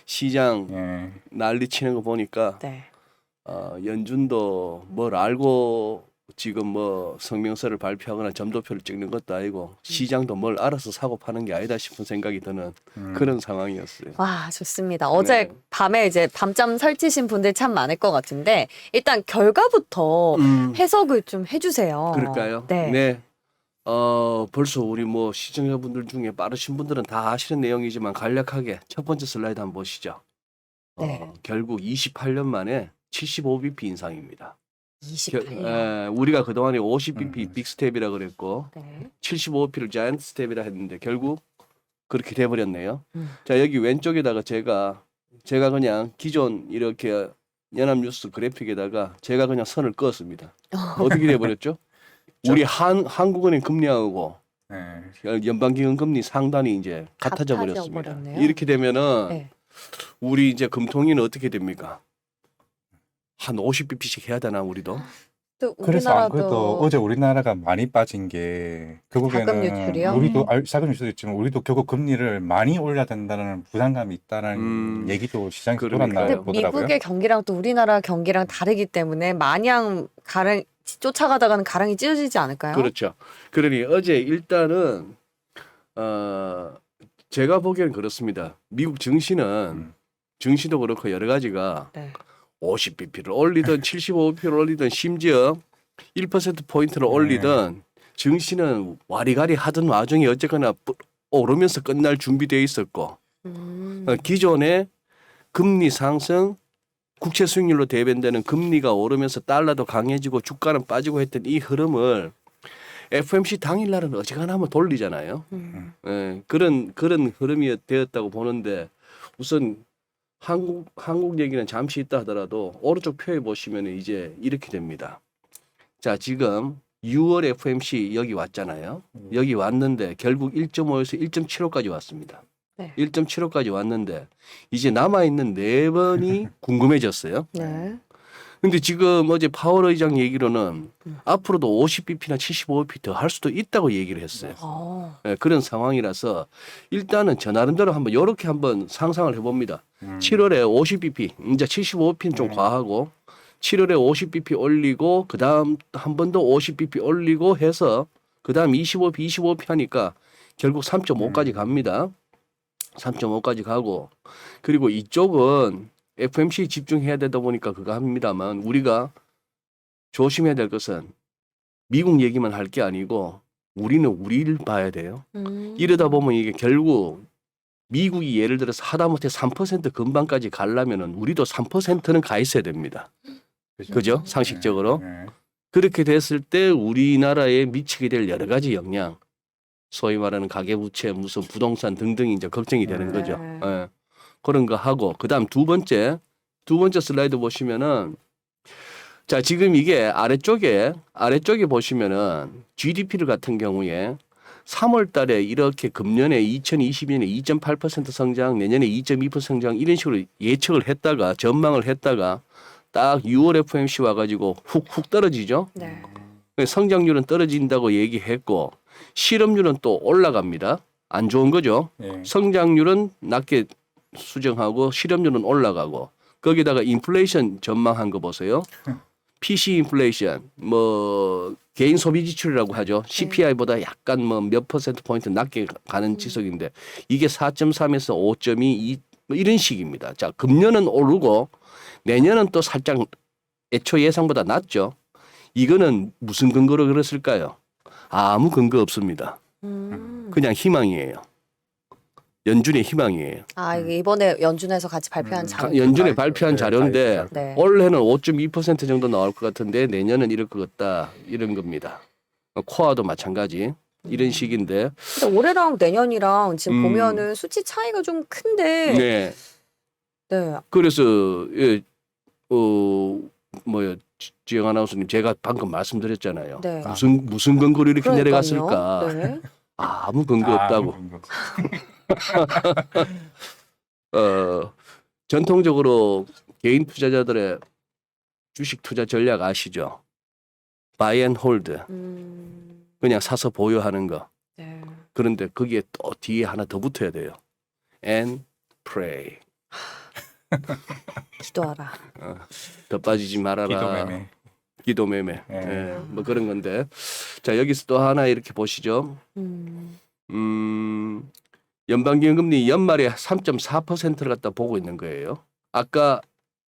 시장 예. 난리 치는 거 보니까 네. 연준도 뭘 알고 지금 뭐 성명서를 발표하거나 점도표를 찍는 것도 아니고 시장도 뭘 알아서 사고 파는 게 아니다 싶은 생각이 드는 그런 상황이었어요. 와, 좋습니다. 어제 네. 밤에 이제 밤잠 설치신 분들 참 많을 것 같은데 일단 결과부터 해석을 좀 해주세요. 그럴까요? 네. 벌써 우리 뭐 시청자분들 중에 빠르신 분들은 다 아시는 내용이지만 간략하게 첫 번째 슬라이드 한번 보시죠. 네. 결국 28년 만에 75bp 인상입니다. 28년. 우리가 그동안에 50bp 빅 스텝이라 그랬고 네. 75bp를 자이언트 스텝이라 했는데 결국 그렇게 돼버렸네요. 음. 자, 여기 왼쪽에다가 제가 그냥 기존 이렇게 연합뉴스 그래픽에다가 제가 그냥 선을 그었습니다. 어떻게 돼버렸죠? 우리 한국은행 금리하고 예. 연방기금 금리 상단이 이제 같아져 버렸습니다. 버렸네요. 이렇게 되면은 네. 우리 이제 금통위는 어떻게 됩니까? 한 50bp씩 해야 되나 우리도? 또 그래서 안 우리나라도 그래도 어제 우리나라가 많이 빠진 게 자금 결국에는 유출이요? 우리도 자금 유출도 있지만 우리도 결국 금리를 많이 올려야 된다는 부담감이 있다는 얘기도 시장에서 그러니까요. 돌았나 근데 보더라고요. 미국의 경기랑 또 우리나라 경기랑 다르기 때문에 마냥 쫓아가다가는 가랑이 찢어지지 않을까요? 그렇죠. 그러니 어제 일단은 제가 보기에는 그렇습니다. 미국 증시는 증시도 그렇고 여러 가지가 네. 50bp를 올리든 75bp를 올리든 심지어 1%포인트를 올리든 증시는 와리가리 하던 와중에 어쨌거나 오르면서 끝날 준비되어 있었고 기존의 금리 상승 국채 수익률로 대변되는 금리가 오르면서 달러도 강해지고 주가는 빠지고 했던 이 흐름을 FOMC 당일날은 어지간하면 돌리잖아요. 그런 흐름이 되었다고 보는데 우선 한국 얘기는 잠시 있다 하더라도 오른쪽 표에 보시면 이제 이렇게 됩니다. 자, 지금 6월 FOMC 여기 왔잖아요. 여기 왔는데 결국 1.5에서 1.75까지 왔습니다. 네. 1.75까지 왔는데 이제 남아있는 4번이 궁금해졌어요. 네. 근데 지금 어제 파월 의장 얘기로는 앞으로도 50bp나 75bp 더 할 수도 있다고 얘기를 했어요. 그런 상황이라서 일단은 저 나름대로 한번 이렇게 한번 상상을 해봅니다. 7월에 50bp, 이제 75bp는 좀 과하고 7월에 50bp 올리고 그 다음 한 번 더 50bp 올리고 해서 그 다음 25bp 하니까 결국 3.5까지 갑니다. 3.5까지 가고 그리고 이쪽은 FOMC 집중해야 되다 보니까 그거 합니다만 우리가 조심해야 될 것은 미국 얘기만 할 게 아니고 우리는 우리를 봐야 돼요. 이러다 보면 이게 결국 미국이 예를 들어서 하다못해 3% 근방까지 가려면은 우리도 3%는 가 있어야 됩니다. 그죠? 상식적으로. 그렇게 됐을 때 우리나라에 미치게 될 여러 가지 영향, 소위 말하는 가계부채, 무슨 부동산 등등이 이제 걱정이 되는 거죠. 예. 그런 거 하고 그다음 두 번째 슬라이드 보시면은 자 지금 이게 아래쪽에 보시면은 GDP를 같은 경우에 3월 달에 이렇게 금년에 2022년에 2.8% 성장, 내년에 2.2% 성장 이런 식으로 예측을 했다가 전망을 했다가 딱 6월 FOMC 와가지고 훅훅 떨어지죠. 네. 성장률은 떨어진다고 얘기했고 실업률은 또 올라갑니다. 안 좋은 거죠. 성장률은 낮게 수정하고 실업률은 올라가고 거기다가 인플레이션 전망한 거 보세요. PC 인플레이션 뭐 개인 소비 지출이라고 하죠. CPI보다 약간 뭐 몇 퍼센트 포인트 낮게 가는 지석인데 이게 4.3에서 5.2 뭐 이런 식입니다. 자, 금년은 오르고 내년은 또 살짝 애초 예상보다 낮죠. 이거는 무슨 근거로 그랬을까요? 아무 근거 없습니다. 그냥 희망이에요. 연준의 희망이에요. 이게 이번에 연준에서 같이 발표한 자료. 연준에 발표한 자료인데 네. 올해는 5.2% 정도 나올 것 같은데 내년은 이럴 것 같다 이런 겁니다. 코아도 마찬가지 이런 식인데. 근데 올해랑 내년이랑 지금 보면은 수치 차이가 좀 큰데. 네. 네. 그래서 뭐요 지영 아나운서님 제가 방금 말씀드렸잖아요. 네. 무슨 근거로 이렇게 그러니까요. 내려갔을까? 네. 아무 근거 없다고. 전통적으로 개인 투자자들의 주식 투자 전략 아시죠? Buy and hold. 그냥 사서 보유하는 거. 네. 그런데 거기에 또 뒤에 하나 더 붙어야 돼요. And pray. 기도하라. 더 빠지지 말아라. 기도매매. 기도매매. 예. 예, 뭐 그런 건데. 자, 여기서 또 하나 이렇게 보시죠. 연방기금리 연말에 3.4%를 갖다 보고 있는 거예요. 아까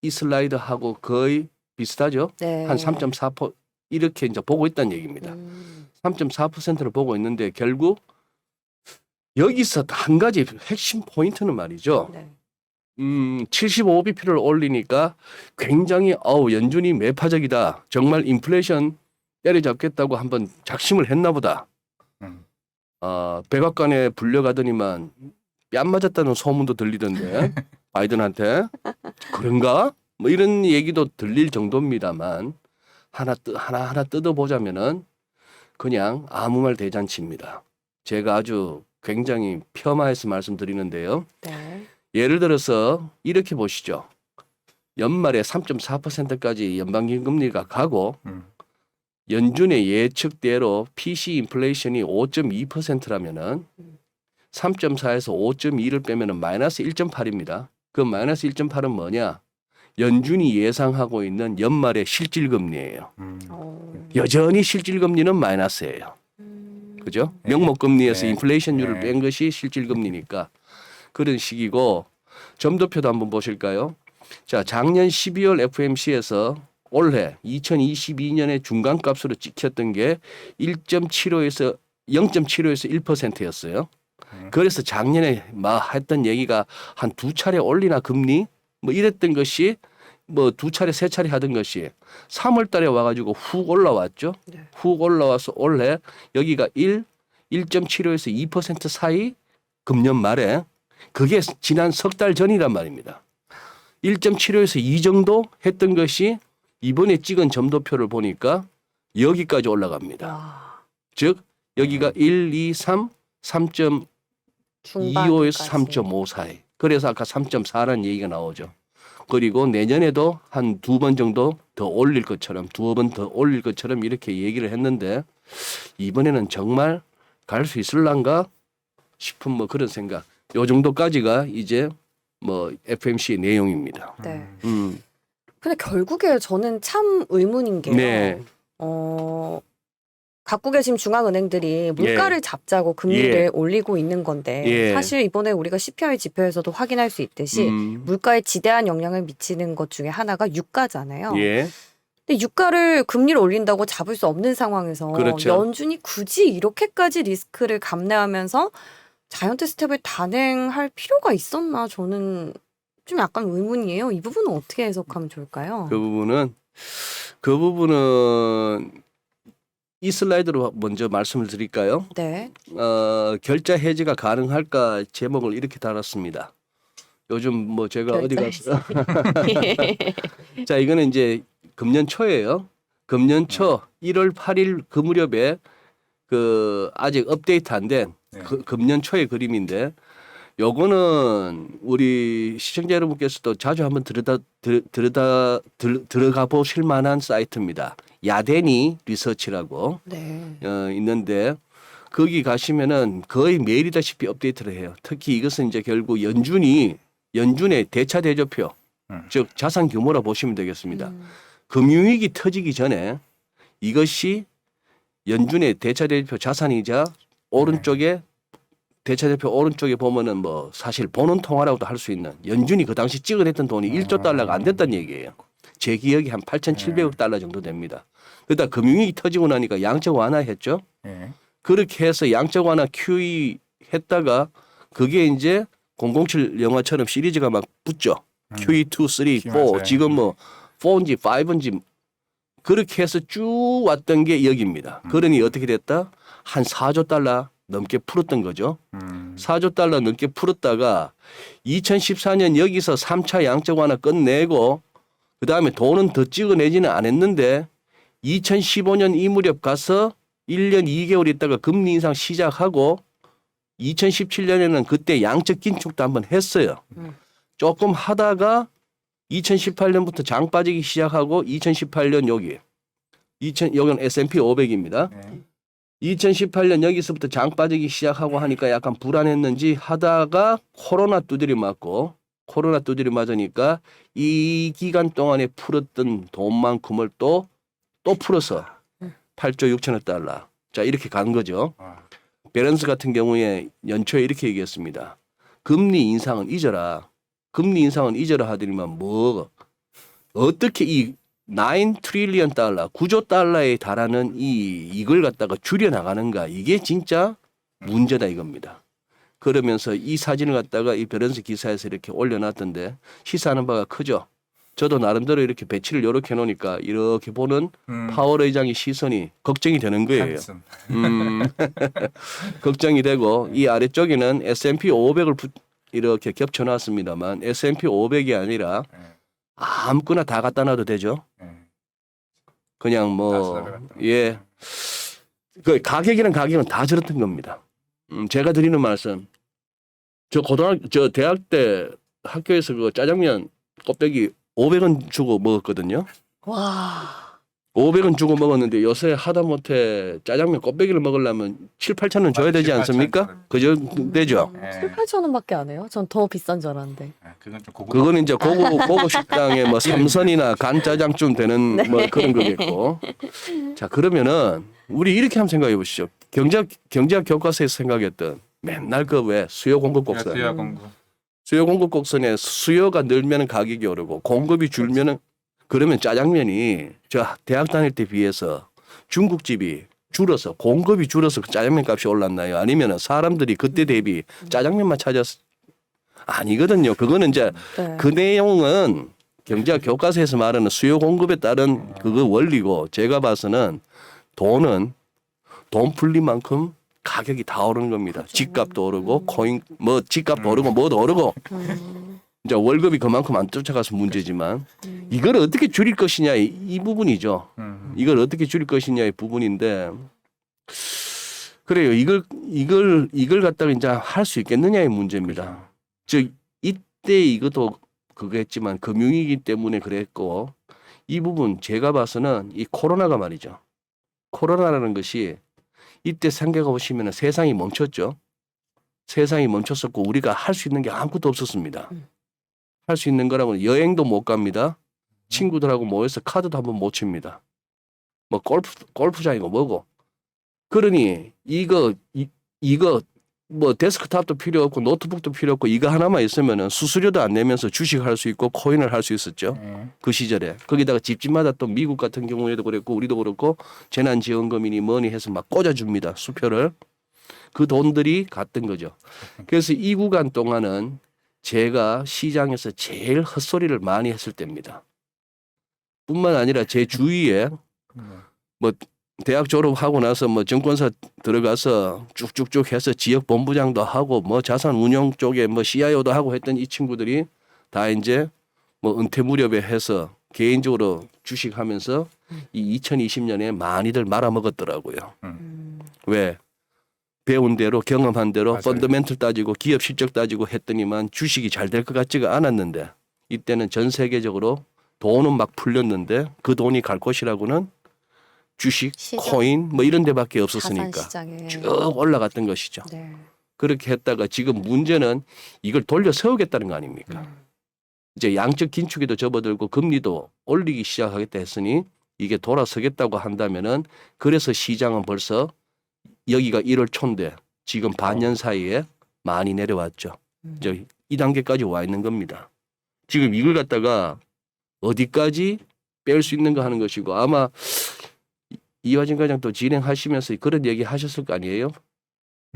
이 슬라이드하고 거의 비슷하죠. 네. 한 3.4% 이렇게 이제 보고 있다는 얘기입니다. 3.4%를 보고 있는데 결국 여기서 한 가지 핵심 포인트는 말이죠. 네. 75bp를 올리니까 굉장히 연준이 매파적이다. 정말 인플레이션 때려잡겠다고 한번 작심을 했나 보다. 음. 백악관에 불려가더니만 뺨 맞았다는 소문도 들리던데 바이든한테 그런가? 뭐 이런 얘기도 들릴 정도입니다만 하나 뜯어보자면은 그냥 아무 말 대잔치입니다. 제가 아주 굉장히 폄하해서 말씀드리는데요. 네. 예를 들어서 이렇게 보시죠. 연말에 3.4%까지 연방기금리가 가고 연준의 예측대로 PC 인플레이션이 5.2%라면은 3.4에서 5.2를 빼면은 마이너스 1.8입니다. 그 마이너스 1.8은 뭐냐? 연준이 예상하고 있는 연말의 실질금리예요. 여전히 실질금리는 마이너스예요. 그죠? 네. 명목금리에서 네. 인플레이션율을 네. 뺀 것이 실질금리니까 그런 식이고 점도표도 한번 보실까요? 자, 작년 12월 FMC에서 올해 2022년의 중간값으로 찍혔던 게 0.75에서 1%였어요. 그래서 작년에 막 했던 얘기가 한 두 차례 올리나 금리 뭐 이랬던 것이 뭐 두 차례 세 차례 하던 것이 3월 달에 와가지고 훅 올라왔죠. 네. 훅 올라와서 올해 여기가 1.75에서 2% 사이 금년 말에 그게 지난 석 달 전이란 말입니다. 1.75에서 2 정도 했던 것이 이번에 찍은 점도표를 보니까 여기까지 올라갑니다. 와. 즉 여기가 1, 2, 3, 3.25에서 중반까지. 3.5 사이. 그래서 아까 3.4라는 얘기가 나오죠. 그리고 내년에도 한 두 번 정도 더 올릴 것처럼 두어 번 더 올릴 것처럼 이렇게 얘기를 했는데 이번에는 정말 갈 수 있을란가 싶은 뭐 그런 생각. 요 정도까지가 이제 뭐 FMC의 내용입니다. 네. 음. 근데 결국에 저는 참 의문인 게요. 네. 각국의 지금 중앙은행들이 물가를 잡자고 금리를 예. 올리고 있는 건데 예. 사실 이번에 우리가 CPI 지표에서도 확인할 수 있듯이 물가에 지대한 영향을 미치는 것 중에 하나가 유가잖아요. 예. 근데 유가를 금리를 올린다고 잡을 수 없는 상황에서 그렇죠. 연준이 굳이 이렇게까지 리스크를 감내하면서 자이언트 스텝을 단행할 필요가 있었나 저는 좀 약간 의문이에요. 이 부분은 어떻게 해석하면 좋을까요? 그 부분은 이 슬라이드로 먼저 말씀을 드릴까요? 네. 결자 해지가 가능할까 제목을 이렇게 달았습니다. 요즘 뭐 제가 어디 가서 자 이거는 이제 금년 초예요. 금년 초 1월 8일 그 무렵에 그 아직 업데이트 안 된 금년 초의 그림인데 요거는 우리 시청자 여러분께서도 자주 한번 들어가 보실 만한 사이트입니다. 야데니 리서치라고 네. 있는데 거기 가시면은 거의 매일이다시피 업데이트를 해요. 특히 이것은 이제 결국 연준의 대차 대조표 즉 자산 규모라 보시면 되겠습니다. 금융위기 터지기 전에 이것이 연준의 대차 대조표 자산이자 오른쪽에 대차대표 오른쪽에 보면은 뭐 사실 보는 통화라고도 할 수 있는 연준이 그 당시 찍어냈던 돈이 1조 달러가 안 됐다는 얘기예요. 제 기억이 한 8,700억 달러 정도 됩니다. 그러다 금융위기 터지고 나니까 양적 완화했죠. 그렇게 해서 양적 완화 QE 했다가 그게 이제 007 영화처럼 시리즈가 막 붙죠. QE2, 3, 4 지금 뭐 4인지 5인지 그렇게 해서 쭉 왔던 게 여기입니다. 그러니 어떻게 됐다? 한 4조 달러 넘게 풀었던 거죠. 4조 달러 넘게 풀었다가 2014년 여기서 3차 양적 완화 끝내고 그다음에 돈은 더 찍어내지는 않았는데 2015년 이 무렵 가서 1년 2개월 있다가 금리 인상 시작하고 2017년에는 그때 양적 긴축도 한번 했어요. 조금 하다가 2018년부터 장 빠지기 시작하고 2018년 여기는 S&P 500입니다. 2018년 여기서부터 장 빠지기 시작하고 하니까 약간 불안했는지 하다가 코로나 두드려 맞고 코로나 두드려 맞으니까 이 기간 동안에 풀었던 돈만큼을 또 풀어서 8조 6천억 달러. 자, 이렇게 간 거죠. 아, 베런스 같은 경우에 연초에 이렇게 얘기했습니다. 금리 인상은 잊어라. 금리 인상은 잊어라 하더니만 뭐 어떻게 이 9 트릴리언 달러, 9조 달러에 달하는 이걸 갖다가 줄여 나가는가. 이게 진짜 문제다 이겁니다. 그러면서 이 사진을 갖다가 이 베런스 기사에서 이렇게 올려놨던데 시사하는 바가 크죠. 저도 나름대로 이렇게 배치를 이렇게 해놓으니까 이렇게 보는 파월 의장의 시선이 걱정이 되는 거예요. 한숨. 걱정이 되고 이 아래쪽에는 S&P 500을 이렇게 겹쳐놨습니다만 S&P 500이 아니라 네. 아무거나 다 갖다 놔도 되죠. 네. 그냥 뭐 예, 그 가격이란 가격은 다 저렇던 겁니다. 제가 드리는 말씀, 저 대학 때 학교에서 그 짜장면 껍데기 500원 주고 먹었거든요. 와. 500원 주고 먹었는데 요새 하다못해 짜장면 껍데기를 먹으려면 7, 8천 원 줘야 되지 7, 8천 않습니까? 원. 그죠? 되죠? 7, 8천 원밖에 안 해요? 전 더 비싼 줄 알았는데. 아, 그건 좀 고급. 그거는 이제 고급 식당에 뭐 삼선이나 간짜장쯤 되는 뭐 그런 거겠고. 자, 그러면은 우리 이렇게 한번 생각해 보시죠. 경제학 교과서에서 생각했던 맨날 그 왜 수요 공급 곡선. 수요 공급. 수요 공급 곡선에 수요가 늘면 가격이 오르고 공급이 줄면은 그러면 짜장면이 저 대학 다닐 때 비해서 중국집이 줄어서 공급이 줄어서 그 짜장면 값이 올랐나요? 아니면은 사람들이 그때 대비 짜장면만 찾아서 아니거든요. 그거는 이제 네. 그 내용은 경제학 교과서에서 말하는 수요 공급에 따른 그거 원리고 제가 봐서는 돈 풀린 만큼 가격이 다 오르는 겁니다. 집값도 오르고 코인 뭐 집값도 오르고 뭐도 오르고 이제 월급이 그만큼 안 쫓아가서 문제지만 이걸 어떻게 줄일 것이냐 이 부분이죠. 이걸 어떻게 줄일 것이냐의 부분인데 그래요. 이걸 갖다가 이제 할 수 있겠느냐의 문제입니다. 즉 이때 이것도 그거했지만 금융위기 때문에 그랬고 이 부분 제가 봐서는 이 코로나가 말이죠. 코로나라는 것이 이때 생각해 보시면 세상이 멈췄죠. 세상이 멈췄었고 우리가 할 수 있는 게 아무것도 없었습니다. 할 수 있는 거라고는 여행도 못 갑니다. 친구들하고 모여서 카드도 한번 못 칩니다. 뭐 골프장이고 뭐고. 그러니 이거 뭐 데스크탑도 필요 없고 노트북도 필요 없고 이거 하나만 있으면은 수수료도 안 내면서 주식할 수 있고 코인을 할 수 있었죠. 그 시절에. 거기다가 집집마다 또 미국 같은 경우에도 그랬고 우리도 그렇고 재난지원금이니 뭐니 해서 막 꽂아줍니다. 수표를. 그 돈들이 갔던 거죠. 그래서 이 구간 동안은 제가 시장에서 제일 헛소리를 많이 했을 때입니다. 뿐만 아니라 제 주위에 뭐 대학 졸업하고 나서 뭐 증권사 들어가서 쭉쭉쭉 해서 지역 본부장도 하고 뭐 자산 운용 쪽에 뭐 CIO도 하고 했던 이 친구들이 다 이제 뭐 은퇴 무렵에 해서 개인적으로 주식하면서 이 2020년에 많이들 말아먹었더라고요. 왜? 배운 대로 경험한 대로 맞아요. 펀더멘털 따지고 기업 실적 따지고 했더니만 주식이 잘 될 것 같지가 않았는데 이때는 전 세계적으로 돈은 막 풀렸는데 그 돈이 갈 곳이라고는 주식, 시장. 코인 뭐 이런 데밖에 없었으니까 자산시장에. 쭉 올라갔던 것이죠. 네. 그렇게 했다가 지금 문제는 이걸 돌려 세우겠다는 거 아닙니까? 이제 양적 긴축에도 접어들고 금리도 올리기 시작하겠다 했으니 이게 돌아서겠다고 한다면은 그래서 시장은 벌써 여기가 1월 초인데 지금 반년 사이에 많이 내려왔죠. 이제 이 단계까지 와 있는 겁니다. 지금 이걸 갖다가 어디까지 뺄 수 있는가 하는 것이고 아마 이화진 과장 또 진행하시면서 그런 얘기 하셨을 거 아니에요?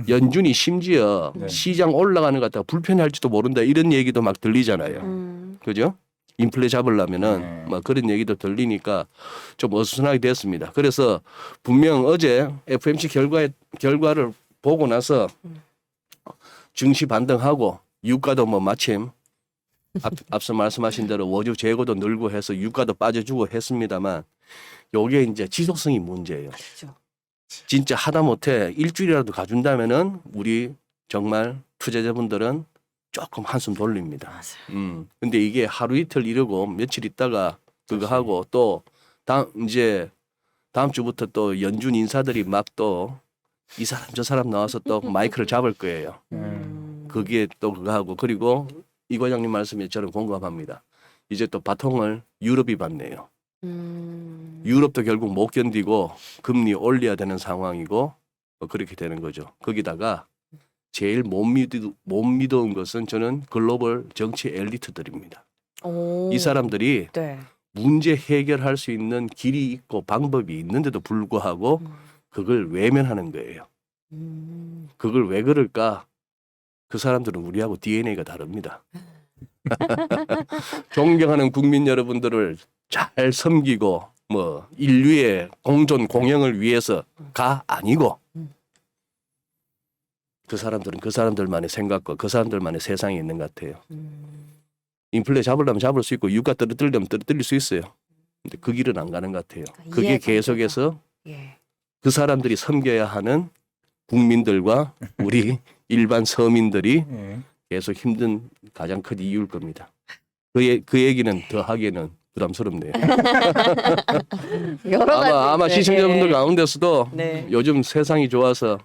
연준이 심지어 네. 시장 올라가는 것 같다가 불편할지도 모른다 이런 얘기도 막 들리잖아요. 그죠? 인플레 잡으려면은 네. 막 그런 얘기도 들리니까 좀 어수선하게 됐습니다. 그래서 분명 어제 FMC 결과를 보고 나서 증시 반등하고 유가도 뭐 마침 앞서 말씀하신 대로 원유 재고도 늘고 해서 유가도 빠져주고 했습니다만 요게 이제 지속성이 문제예요. 그렇죠. 진짜 하다못해 일주일이라도 가준다면은 우리 정말 투자자분들은 조금 한숨 돌립니다. 근데 이게 하루 이틀 이러고 며칠 있다가 그거 하고 또 다음 주부터 또 연준 인사들이 막 또 이 사람 저 사람 나와서 또 마이크를 잡을 거예요. 거기에 또 그거 하고 그리고 이 과장님 말씀에 저는 공감합니다. 이제 또 바통을 유럽이 받네요. 유럽도 결국 못 견디고 금리 올려야 되는 상황이고 그렇게 되는 거죠. 거기다가 제일 못 믿어온 것은 저는 글로벌 정치 엘리트들입니다. 이 사람들이 네. 문제 해결할 수 있는 길이 있고 방법이 있는데도 불구하고 그걸 외면하는 거예요. 그걸 왜 그럴까? 그 사람들은 우리하고 DNA가 다릅니다. 존경하는 국민 여러분들을 잘 섬기고 뭐 인류의 공존 공영을 위해서가 아니고 그 사람들은 그 사람들만의 생각과 그 사람들만의 세상에 있는 것 같아요. 인플레 잡으려면 잡을 수 있고 유가 떨어뜨리려면 떨어뜨릴 수 있어요. 근데 그 길은 안 가는 것 같아요. 그게 이해가 계속해서 예. 그 사람들이 섬겨야 하는 국민들과 우리 일반 서민들이 예. 계속 힘든 가장 큰 이유일 겁니다. 그 얘기는 더 하기에는 부담스럽네요. 여러 가지 아마 이제, 시청자분들 예. 가운데서도 네. 요즘 세상이 좋아서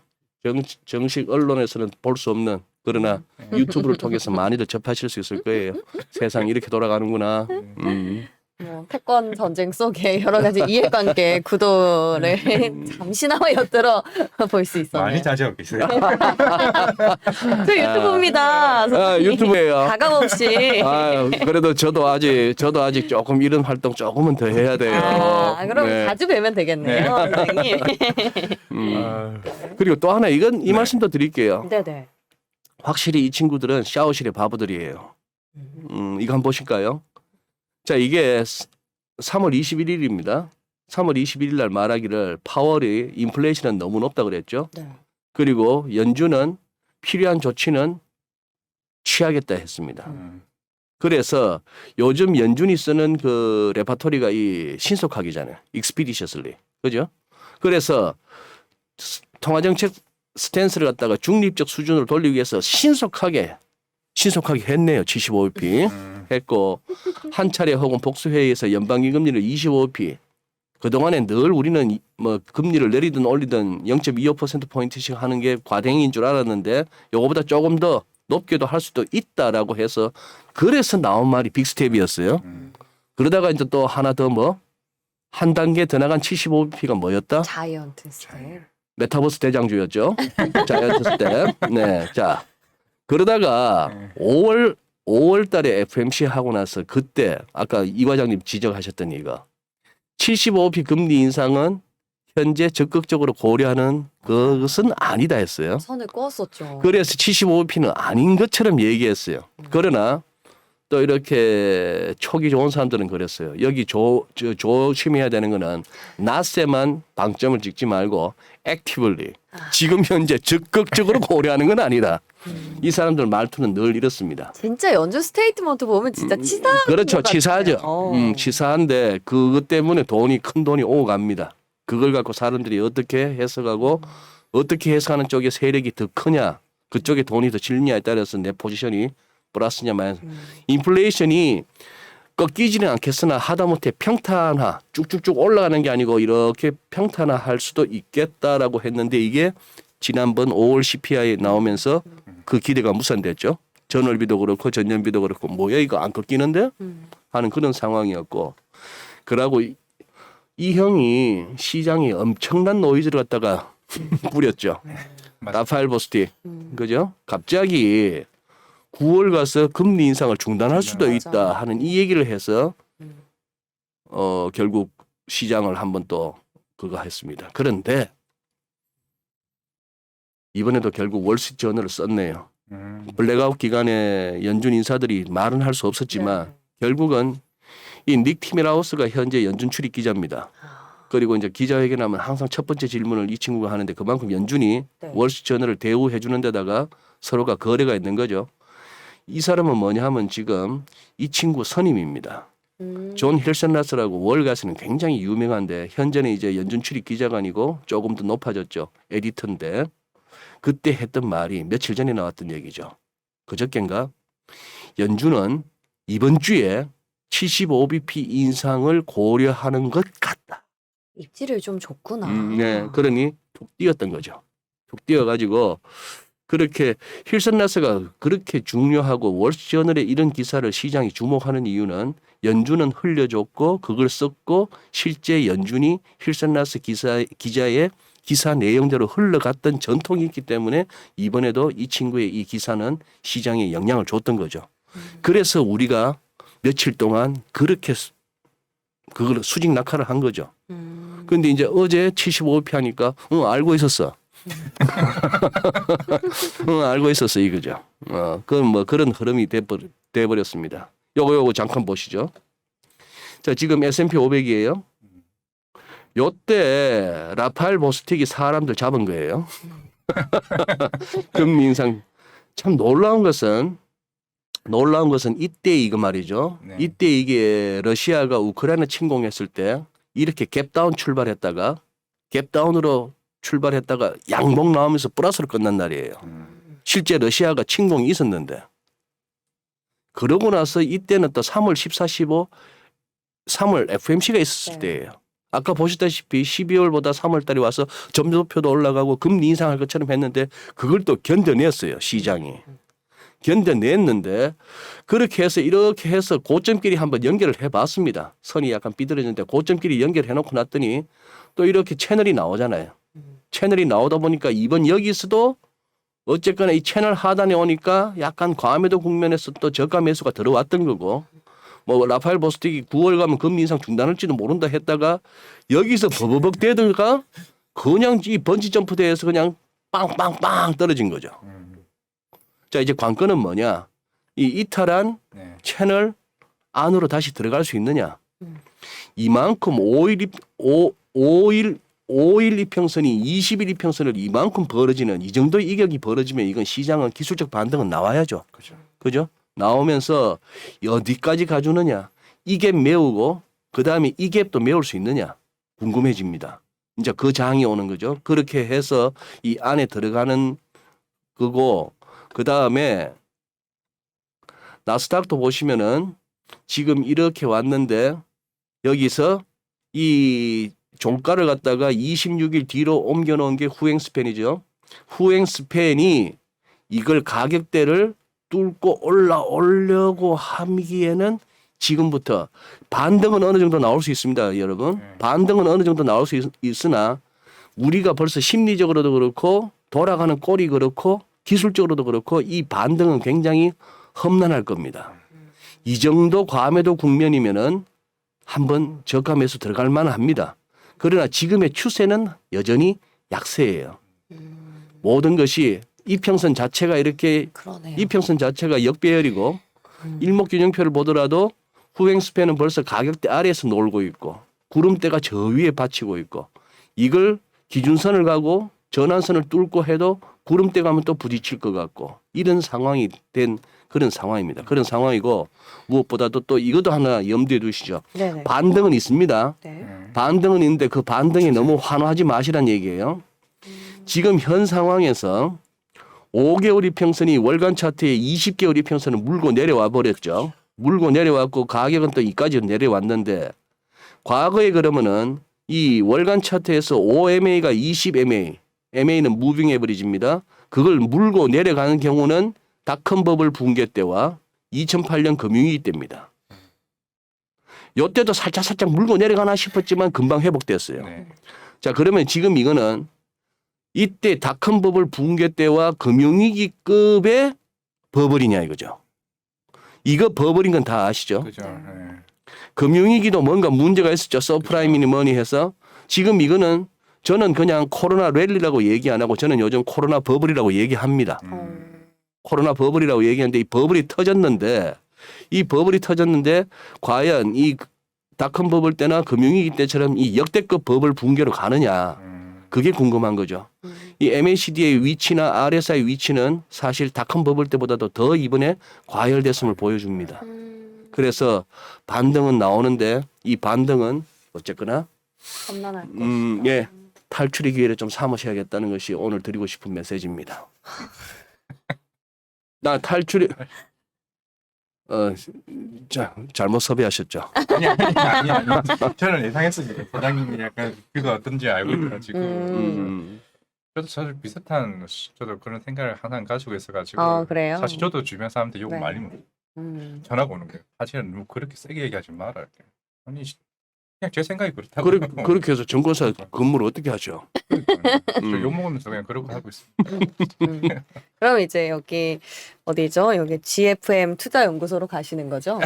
정식 언론에서는 볼 수 없는 그러나 유튜브를 통해서 많이들 접하실 수 있을 거예요. 세상 이렇게 돌아가는구나. 뭐 패권 전쟁 속에 여러 가지 이해관계 구도를 잠시나마 엿들어 볼 수 있었네요. 많이 자제하고 계세요. 저 유튜브입니다. 유튜브예요. 가감없이. 그래도 저도 아직 조금 이런 활동 조금은 더 해야 돼요. 그럼 네. 자주 뵈면 되겠네요, 선생님. 그리고 또 하나 이 말씀도 드릴게요. 네네. 확실히 이 친구들은 샤워실의 바보들이에요. 이거 한번 보실까요? 자, 이게 3월 21일입니다. 3월 21일 날 말하기를 파월이 인플레이션은 너무 높다 그랬죠. 네. 그리고 연준은 필요한 조치는 취하겠다 했습니다. 그래서 요즘 연준이 쓰는 그 레파토리가 이 신속하기잖아요. expeditiously. 그죠? 그래서 통화정책 스탠스를 갖다가 중립적 수준으로 돌리기 위해서 신속하게 했네요. 75bp 했고 한 차례 혹은 복수 회의에서 연방기 금리를 25bp. 그동안에 늘 우리는 뭐 금리를 내리든 올리든 0.25% 포인트씩 하는 게 과댕인 줄 알았는데 요거보다 조금 더 높게도 할 수도 있다라고 해서 그래서 나온 말이 빅스텝이었어요. 그러다가 이제 또 하나 더 뭐 한 단계 더 나간 75bp가 뭐였다? 자이언트 스텝. 메타버스 대장주였죠. 자이언트 스텝. 네. 자. 그러다가 5월 달에 FMC 하고 나서 그때 아까 이 과장님 지적하셨던 이거 75bp 금리 인상은 현재 적극적으로 고려하는 그것은 아니다 했어요. 선을 그었었죠. 그래서 75bp는 아닌 것처럼 얘기했어요. 그러나 또 이렇게 촉이 좋은 사람들은 그랬어요. 여기 조심해야 되는 거는 낫세만 방점을 찍지 말고 액티블리 지금 현재 적극적으로 고려하는 건 아니다. 이 사람들 말투는 늘 이렇습니다. 진짜 연준 스테이트먼트 보면 진짜 치사한 그렇죠. 것 같아요. 치사하죠. 치사한데 그것 때문에 큰 돈이 오고 갑니다. 그걸 갖고 사람들이 어떻게 해석하고 어떻게 해석하는 쪽에 세력이 더 크냐 그쪽에 돈이 더 질냐에 따라서 내 포지션이 플러스냐 마이너스. 인플레이션이 꺾이지는 않겠으나 하다못해 평탄화 쭉쭉쭉 올라가는 게 아니고 이렇게 평탄화할 수도 있겠다라고 했는데 이게 지난번 5월 CPI 나오면서 그 기대가 무산됐죠. 전월비도 그렇고 전년비도 그렇고 뭐야 이거 안 꺾이는데 하는 그런 상황이었고 그러고 이 형이 시장에 엄청난 노이즈를 갖다가 뿌렸죠. 라파엘 보스티 그죠? 갑자기 9월 가서 금리 인상을 중단할 수도 있다 하는 이 얘기를 해서 결국 시장을 한번 또 그거 했습니다. 그런데 이번에도 결국 월스트리트저널을 썼네요. 블랙아웃 기간에 연준 인사들이 말은 할 수 없었지만 결국은 이 닉 티밀하우스가 현재 연준 출입 기자입니다. 그리고 이제 기자회견하면 항상 첫 번째 질문을 이 친구가 하는데 그만큼 연준이 월스트리트저널을 대우해 주는 데다가 서로가 거래가 있는 거죠. 이 사람은 뭐냐 하면 지금 이 친구 선임입니다. 존 힐슨라스라고 월가스는 굉장히 유명한데 현재는 이제 연준 출입 기자관이고 조금 더 높아졌죠. 에디터인데 그때 했던 말이 며칠 전에 나왔던 얘기죠. 그저께인가 연준은 이번 주에 75bp 인상을 고려하는 것 같다. 입지를 좀 줬구나. 네, 그러니 툭 뛰었던 거죠. 툭 뛰어가지고 그렇게 힐슨라스가 그렇게 중요하고 월스트저널에 이런 기사를 시장이 주목하는 이유는 연준은 흘려줬고 그걸 썼고 실제 연준이 힐슨라스 기자의 기사 내용대로 흘러갔던 전통이 있기 때문에 이번에도 이 친구의 이 기사는 시장에 영향을 줬던 거죠. 그래서 우리가 며칠 동안 그렇게 그걸 수직 낙하를 한 거죠. 그런데 이제 어제 75p 하니까 알고 있었어. 알고 있었어 이거죠. 그건 뭐 그런 흐름이 돼버렸습니다. 요거 잠깐 보시죠. 자, 지금 S&P 500이에요. 요때 라파엘 보스틱이 사람들 잡은 거예요. 금리 인상. 참 놀라운 것은 이때 이거 말이죠. 네. 이때 이게 러시아가 우크라이나 침공했을 때 이렇게 갭다운 출발했다가 갭다운으로 출발했다가 양봉 나오면서 플러스로 끝난 날이에요. 실제 러시아가 침공이 있었는데 그러고 나서 이때는 또 3월 14, 15 3월 FMC가 있었을 네. 때예요. 아까 보셨다시피 12월보다 3월 달에 와서 점도표도 올라가고 금리 인상할 것처럼 했는데 그걸 또 견뎌냈어요. 시장이. 견뎌냈는데 그렇게 해서 이렇게 해서 고점끼리 한번 연결을 해봤습니다. 선이 약간 삐뚤어졌는데 고점끼리 연결해놓고 났더니 또 이렇게 채널이 나오잖아요. 채널이 나오다 보니까 이번 여기서도 어쨌거나 이 채널 하단에 오니까 약간 과매도 국면에서 또 저가 매수가 들어왔던 거고 뭐 라파엘 보스틱이 9월 가면 금리 인상 중단할지도 모른다 했다가 여기서 버버벅 대들가 그냥 이 번지 점프대에서 그냥 빵빵빵 떨어진 거죠. 자, 이제 관건은 뭐냐? 이 이탈한 네. 채널 안으로 다시 들어갈 수 있느냐? 이만큼 5일 이평선이 20일 이평선을 이만큼 벌어지는 이 정도의 이격이 벌어지면 이건 시장은 기술적 반등은 나와야죠. 그죠? 나오면서 어디까지 가주느냐? 이 갭 메우고 그다음에 이 갭도 메울 수 있느냐? 궁금해집니다. 이제 그 장이 오는 거죠. 그렇게 해서 이 안에 들어가는 거고 그다음에 나스닥도 보시면은 지금 이렇게 왔는데 여기서 이 종가를 갖다가 26일 뒤로 옮겨 놓은 게 후행 스팬이죠. 후행 스팬이 이걸 가격대를 뚫고 올라오려고 하기에는 지금부터 반등은 어느 정도 나올 수 있습니다, 여러분. 반등은 어느 정도 나올 수 있으나 우리가 벌써 심리적으로도 그렇고 돌아가는 꼴이 그렇고 기술적으로도 그렇고 이 반등은 굉장히 험난할 겁니다. 이 정도 과매도 국면이면은 한번 저가 매수 들어갈 만합니다. 그러나 지금의 추세는 여전히 약세예요. 모든 것이 이평선 자체가 이렇게 그러네요. 이평선 자체가 역배열이고 일목균형표를 보더라도 후행 스팬은 벌써 가격대 아래에서 놀고 있고 구름대가 저 위에 받치고 있고 이걸 기준선을 가고 전환선을 뚫고 해도 구름대 가면 또 부딪힐 것 같고 이런 상황이 된 그런 상황입니다. 그런 상황이고 무엇보다도 또 이것도 하나 염두에 두시죠. 네네. 반등은 있습니다. 네. 반등은 있는데 그 반등에 너무 환호하지 마시란 얘기예요. 지금 현 상황에서 5개월 이평선이 월간 차트에 20개월 이평선을 물고 내려와 버렸죠. 물고 내려왔고 가격은 또 이까지 내려왔는데 과거에 그러면은 이 월간 차트에서 5MA가 20MA, MA는 무빙 에버리지입니다. 그걸 물고 내려가는 경우는 닷컴 버블 붕괴 때와 2008년 금융위기 때입니다. 이때도 살짝 물고 내려가나 싶었지만 금방 회복됐어요. 네. 자, 그러면 지금 이거는 이때 닷컴 버블 붕괴 때와 금융위기급의 버블이냐 이거죠. 이거 버블인 건 다 아시죠? 그죠. 네. 금융위기도 뭔가 문제가 있었죠. 서프라임이니 뭐니 해서 지금 이거는 저는 그냥 코로나 랠리라고 얘기 안 하고 저는 요즘 코로나 버블이라고 얘기합니다. 코로나 버블이라고 얘기하는데 이 버블이 터졌는데 과연 이 닷컴 버블 때나 금융위기 때처럼 이 역대급 버블 붕괴로 가느냐 그게 궁금한 거죠. 이 MACD의 위치나 RSI 위치는 사실 닷컴 버블 때보다도 더 이번에 과열됐음을 보여줍니다. 그래서 반등은 나오는데 이 반등은 어쨌거나 험난할 것이다. 예, 탈출의 기회를 좀 삼으셔야겠다는 것이 오늘 드리고 싶은 메시지입니다. 나 탈출이 자, 잘못 섭외하셨죠. 아니. 저는 예상했습니다. 사장님이 약간 그거 어떤지 알고 있어가지고. 저도 사실 비슷한 저도 그런 생각을 항상 가지고 있어가지고 그래요? 사실 저도 주변 사람한테 욕을 네. 많이 먹어요. 음. 전화가 오는 거예요. 사실은 뭐 그렇게 세게 얘기하지 마라. 이렇게. 아니 그냥 제 생각이 그렇다고. 그렇게 해서 정권사 근무를 어떻게 하죠? 저욕 먹으면서 그냥 그러고 하고 있습니다. 그럼 이제 여기 어디죠? 여기 GFM 투자연구소로 가시는 거죠?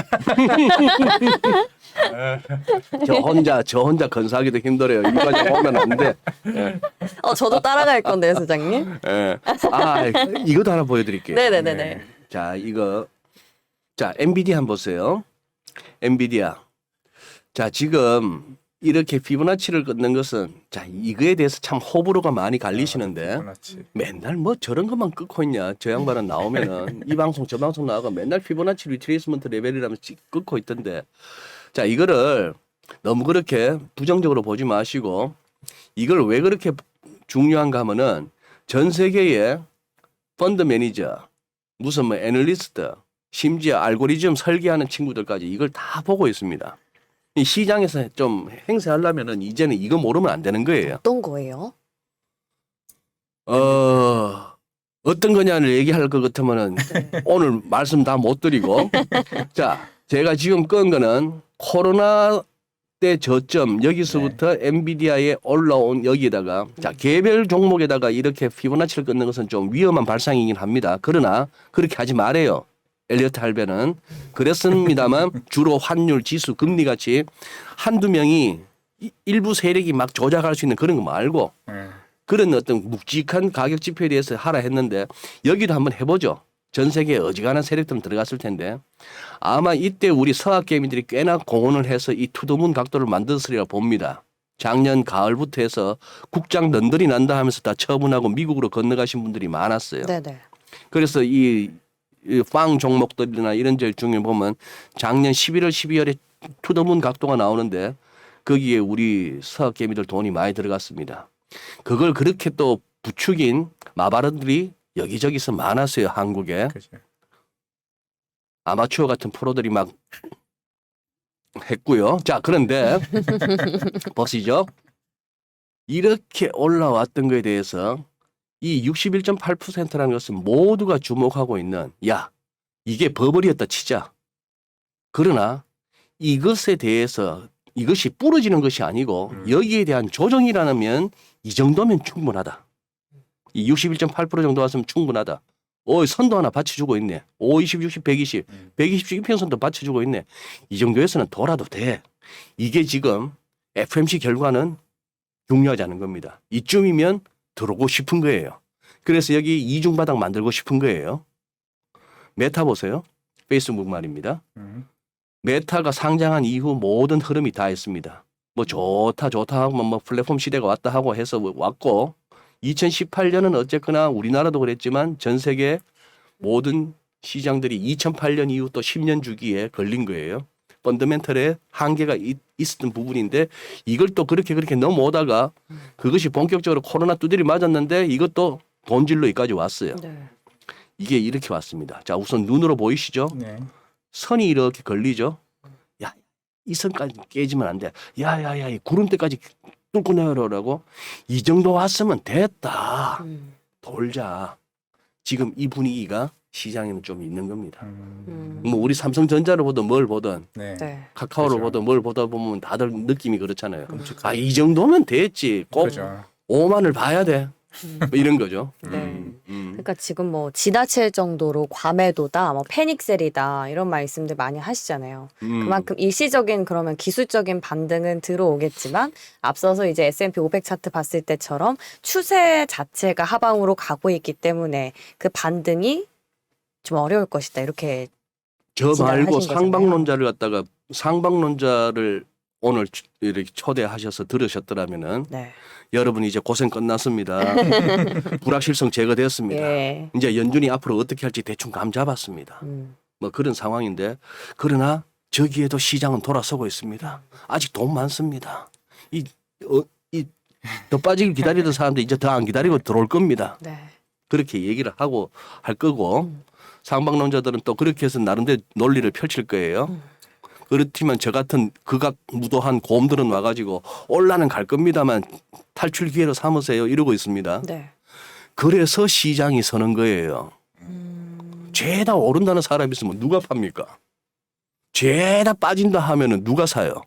저 혼자 건사하기도 힘들어요. 이까지 오면 안 돼. 예. 저도 따라갈 건데요, 소장님. 예. 이것도 하나 보여드릴게요. 네네네네. 자, 자, 엔비디아 한번 보세요. 엔비디아. 자, 지금 이렇게 피보나치를 끊는 것은 자, 이거에 대해서 참 호불호가 많이 갈리시는데 피보나치. 맨날 뭐 저런 것만 끊고 있냐. 저 양반은 나오면은 이 방송 저 방송 나와가 맨날 피보나치 리트레이스먼트 레벨이라면 끊고 있던데. 자, 이거를 너무 그렇게 부정적으로 보지 마시고 이걸 왜 그렇게 중요한가 하면은 전 세계의 펀드 매니저, 무슨 뭐 애널리스트, 심지어 알고리즘 설계하는 친구들까지 이걸 다 보고 있습니다. 이 시장에서 좀 행세하려면은 이제는 이거 모르면 안 되는 거예요. 어떤 거예요? 어떤 거냐를 얘기할 것 같으면은 오늘 말씀 다 못 드리고 자, 제가 지금 끈 거는 코로나 때 저점 여기서부터 엔비디아에 올라온 여기에다가 자, 개별 종목에다가 이렇게 피보나치를 끊는 것은 좀 위험한 발상이긴 합니다. 그러나 그렇게 하지 말아요. 엘리어트 할배는 그랬습니다만 주로 환율, 지수, 금리 같이 한두 명이 일부 세력이 막 조작할 수 있는 그런 거 말고 그런 어떤 묵직한 가격 지표에 대해서 하라 했는데 여기도 한번 해보죠. 전 세계에 어지간한 세력들은 들어갔을 텐데 아마 이때 우리 서학개미들이 꽤나 공헌을 해서 이 투더문 각도를 만들었으리라 봅니다. 작년 가을부터 해서 국장 넌들이 난다 하면서 다 처분하고 미국으로 건너가신 분들이 많았어요. 네네. 그래서 이빵 종목들이나 이런 데 중에 보면 작년 11월, 12월에 투더문 각도가 나오는데 거기에 우리 서학개미들 돈이 많이 들어갔습니다. 그걸 그렇게 또 부추긴 마바른들이 여기저기서 많았어요. 한국에. 그치. 아마추어 같은 프로들이 막 했고요. 자, 그런데 보시죠. 이렇게 올라왔던 거에 대해서 이 61.8%라는 것은 모두가 주목하고 있는 야, 이게 버블이었다 치자. 그러나 이것에 대해서 이것이 부러지는 것이 아니고 여기에 대한 조정이라면 이 정도면 충분하다. 이 61.8% 정도 왔으면 충분하다. 선도 하나 받쳐주고 있네. 20, 60, 120. 120씩 이평선도 받쳐주고 있네. 이 정도에서는 돌아도 돼. 이게 지금 FMC 결과는 중요하지 않은 겁니다. 이쯤이면 들어오고 싶은 거예요. 그래서 여기 이중바닥 만들고 싶은 거예요. 메타 보세요. 페이스북 말입니다. 메타가 상장한 이후 모든 흐름이 다 했습니다. 뭐 좋다 하고 뭐 플랫폼 시대가 왔다 하고 해서 왔고 2018년은 어쨌거나 우리나라도 그랬지만 전 세계 모든 시장들이 2008년 이후 또 10년 주기에 걸린 거예요. 펀더멘털에 한계가 있었던 부분인데 이걸 또 그렇게 넘어오다가 그것이 본격적으로 코로나 두드리 맞았는데 이것도 본질로 여기까지 왔어요. 네. 이게 이렇게 왔습니다. 자, 우선 눈으로 보이시죠? 네. 선이 이렇게 걸리죠? 야, 이 선까지 깨지면 안 돼. 야야야, 이 구름대까지 뚫고 내려오라고. 이 정도 왔으면 됐다. 돌자. 지금 이 분위기가 시장에는 좀 있는 겁니다. 뭐 우리 삼성전자를 보든 뭘 보든 네. 네. 카카오를 그죠. 보든 뭘 보다 보면 다들 느낌이 그렇잖아요. 이 정도면 됐지. 꼭 그죠. 5만을 봐야 돼. 뭐 이런 거죠. 네. 그러니까 지금 뭐 지나칠 정도로 과매도다, 뭐 패닉셀이다 이런 말씀들 많이 하시잖아요. 그만큼 일시적인 그러면 기술적인 반등은 들어오겠지만 앞서서 이제 S&P 500 차트 봤을 때처럼 추세 자체가 하방으로 가고 있기 때문에 그 반등이 좀 어려울 것이다 이렇게 저 말고 진단하신 상방론자를 오늘 이렇게 초대하셔서 들으셨더라면은 네. 여러분 이제 고생 끝났습니다. 불확실성 제거되었습니다. 예. 이제 연준이 앞으로 어떻게 할지 대충 감 잡았습니다. 뭐 그런 상황인데 그러나 저기에도 시장은 돌아서고 있습니다. 아직 돈 많습니다. 더 빠지길 기다리던 사람들 이제 더 안 기다리고 들어올 겁니다. 네. 그렇게 얘기를 하고 할 거고 상방론자들은 또 그렇게 해서 나름대로 논리를 펼칠 거예요. 그렇지만 저 같은 극악무도한 곰들은 와가지고 올라는 갈 겁니다만 탈출 기회로 삼으세요 이러고 있습니다. 네. 그래서 시장이 서는 거예요. 죄다 오른다는 사람이 있으면 누가 팝니까? 죄다 빠진다 하면은 누가 사요?